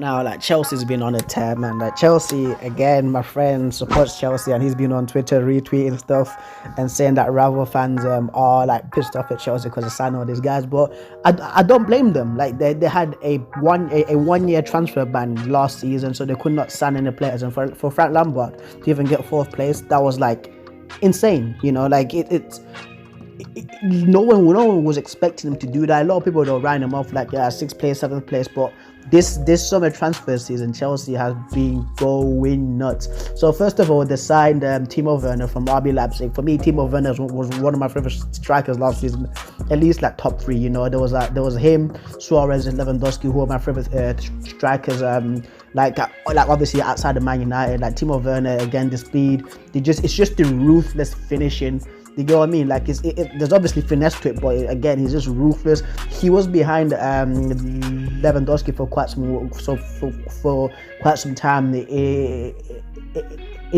now, like Chelsea's been on a tear, man. Like Chelsea, again, my friend supports Chelsea, and he's been on Twitter retweeting stuff and saying that rival fans are like pissed off at Chelsea because they signed all these guys. But I don't blame them. Like they had a 1 year transfer ban last season, so they could not sign any players. And for Frank Lampard to even get fourth place, that was like insane. You know, like no one was expecting him to do that. A lot of people don't write him off like sixth place, seventh place, but this summer transfer season, Chelsea has been going nuts. So first of all, they signed Timo Werner from RB Leipzig. For me, Timo Werner was one of my favorite strikers last season, at least like top three. You know, there was him, Suarez, and Lewandowski, who are my favorite strikers. Like obviously outside of Man United, like Timo Werner, again, the speed, it's just the ruthless finishing. You get what I mean? Like there's obviously finesse to it, but again, he's just ruthless. He was behind Lewandowski for quite some time in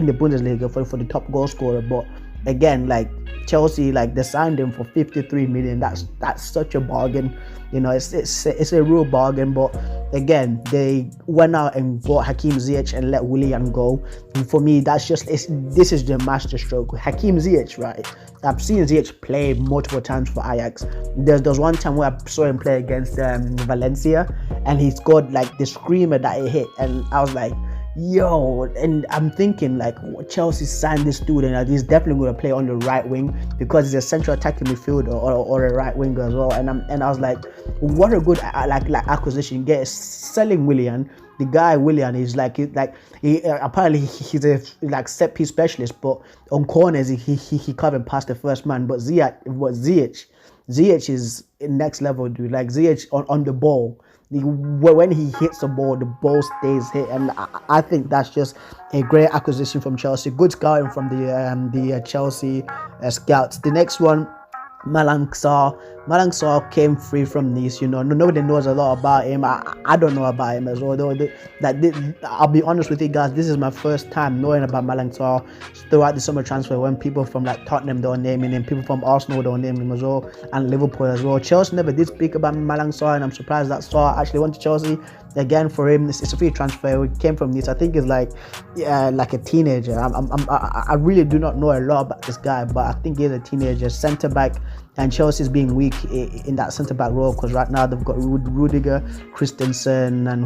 the Bundesliga for the top goal scorer. But again, like Chelsea, like they signed him for 53 million. That's such a bargain. You know, it's a real bargain. But again, they went out and bought Hakim Ziyech and let Willian go. And for me, this is the masterstroke. Hakim Ziyech, right? I've seen Ziyech play multiple times for Ajax. There's one time where I saw him play against Valencia, and he scored like the screamer that he hit, and I was like, yo, and I'm thinking like Chelsea signed this dude and he's definitely going to play on the right wing because he's a central attacking midfielder or a right winger as well. And I was like, what a good like acquisition. Selling Willian. The guy Willian is apparently he's a like set piece specialist, but on corners he can't pass the first man. But Ziyech is next level, dude. Like Ziyech on the ball. When he hits the ball stays hit, and I think that's just a great acquisition from Chelsea. Good scouting from the Chelsea scouts. The next one, Malang Sarr. Malang Sarr came free from Nice. You know, nobody knows a lot about him. I don't know about him as well. I'll be honest with you guys. This is my first time knowing about Malang Sarr throughout the summer transfer. When people from like Tottenham don't name him, people from Arsenal don't name him as well, and Liverpool as well. Chelsea never did speak about Malang Sarr, and I'm surprised that Sarr actually went to Chelsea. Again, for him, it's a free transfer. It came from Nice. I think it's like a teenager. I really do not know a lot about this guy, but I think he's a teenager, centre back. And Chelsea's being weak in that centre back role because right now they've got Rudiger, Christensen, and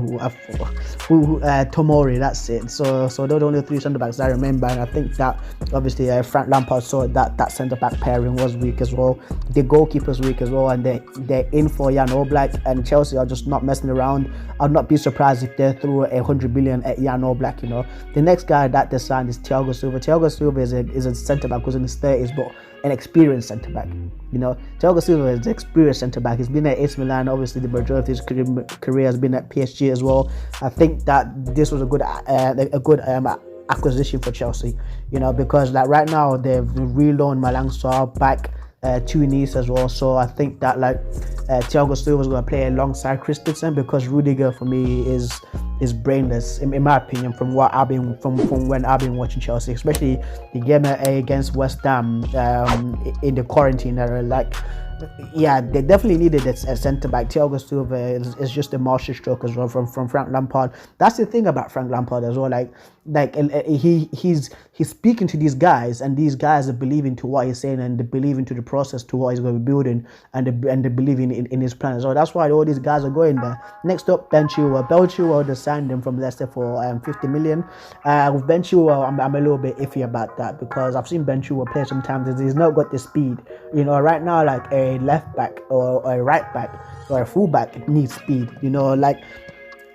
Tomori. That's it. So those are the only three centre backs I remember. And I think that obviously Frank Lampard saw that centre back pairing was weak as well. The goalkeeper's weak as well, and they're in for Jan Oblak. And Chelsea are just not messing around. I'll not be surprised if they threw 100 billion at Jan Oblak. You know, the next guy that they signed is Thiago Silva. Thiago Silva is a centre back who's in his 30s, but an experienced centre back. You know, Thiago Silva is an experienced centre back. He's been at AC Milan. Obviously, the majority of his career has been at PSG as well. I think that this was a good acquisition for Chelsea. You know, because like right now they've reloaned Malang Sarr back to Nice as well. So I think that like Thiago Silva is going to play alongside Christensen because Rudiger for me is brainless in my opinion from when I've been watching Chelsea, especially the game against West Ham in the quarantine era. Like, yeah, they definitely needed a centre back. Thiago Silva is just a master stroke as well from Frank Lampard. That's the thing about Frank Lampard as well. Like he's speaking to these guys, and these guys are believing to what he's saying, and they believe into the process to what he's going to be building, and they believe in his plan as well. That's why all these guys are going there. Next up, Ben Chilwell. Ben Chilwell, they signed him from Leicester for 50 million. With Ben Chilwell, I'm a little bit iffy about that because I've seen Ben Chilwell play sometimes. He's not got the speed. You know, right now, like a left back or a right back or a full back needs speed. You know, like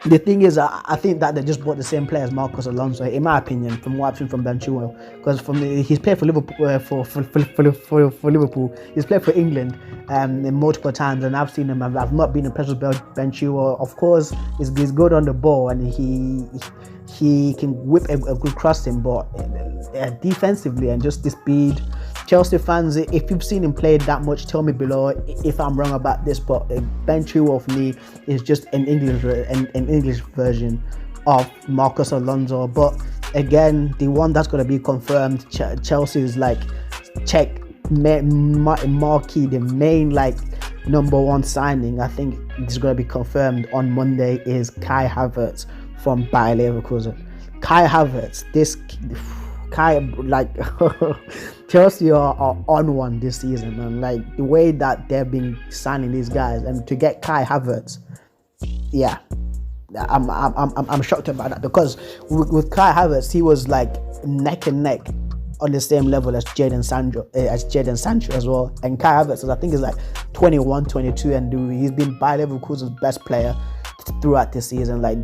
the thing is, I think that they just bought the same player as Marcos Alonso, in my opinion, from what I've seen from Ben Chilwell. Because he's played for Liverpool, for Liverpool. He's played for England multiple times, and I've seen him. I've not been impressed with Ben Chilwell. Of course, he's good on the ball, and he can whip a good crossing, but defensively and just the speed. Chelsea fans, if you've seen him play that much, tell me below if I'm wrong about this, but Ben Chilwell for me is just an English version of Marcos Alonso. But again, the one that's going to be confirmed, Chelsea is like marquee, the main like number one signing. I think it's going to be confirmed on Monday is Kai Havertz from Bayer Leverkusen. Kai Havertz, this Kai, like Chelsea are on one this season, and like the way that they've been signing these guys, and to get Kai Havertz, yeah, I'm shocked about that, because with Kai Havertz, he was like neck and neck on the same level as Jadon Sancho as well. And Kai Havertz, I think, is like 21, 22, and he's been Bayer Leverkusen's best player throughout this season. Like,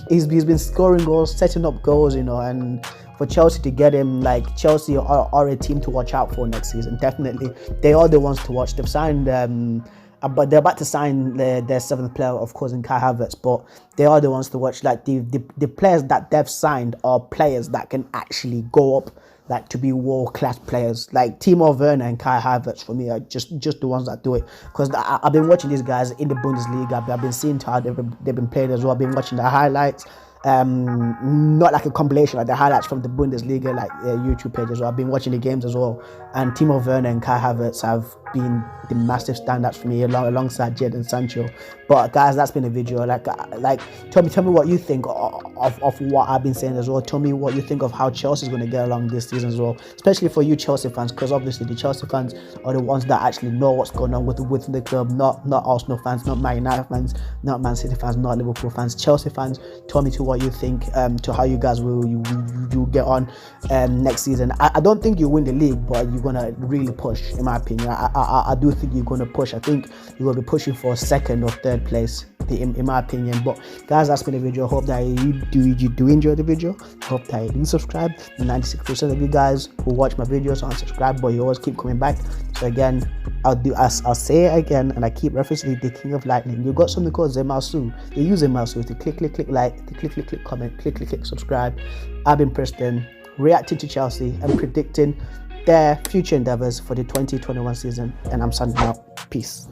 he's been scoring goals, setting up goals, and for Chelsea to get him, like, Chelsea are a team to watch out for next season. Definitely, they are the ones to watch. They've signed, but they're about to sign their seventh player, of course, in Kai Havertz. But they are the ones to watch. Like, the players that they've signed are players that can actually go up, like, to be world-class players. Like Timo Werner and Kai Havertz, for me, are just the ones that do it. Because I've been watching these guys in the Bundesliga. I've been seeing how they've been played as well. I've been watching the highlights. Not like a compilation, like the highlights from the Bundesliga, like YouTube page as well. I've been watching the games as well, and Timo Werner and Kai Havertz have been the massive standouts for me alongside Jadon Sancho. But guys, that's been a video. Like tell me what you think of what I've been saying as well. Tell me what you think of how Chelsea's going to get along this season as well, especially for you Chelsea fans, because obviously the Chelsea fans are the ones that actually know what's going on with the club, not Arsenal fans, not Man United fans, not Man City fans, not Liverpool fans. Chelsea fans, tell me what you think, to how you guys will get on next season. I don't think you win the league, but you're gonna really push, in my opinion. I do think you're gonna push. I think you're gonna be pushing for second or third place, in my opinion. But guys, that's been the video. Hope that you do enjoy the video. Hope that you do subscribe. 96% of you guys who watch my videos aren't subscribed, but you always keep coming back. So again, I'll say it again, and I keep referencing the King of Lightning. You got something called Zemasu. You use Zemasu to click like, to click comment, click subscribe. I've been Preston, reacting to Chelsea and predicting their future endeavours for the 2021 season, and I'm signing out. Peace.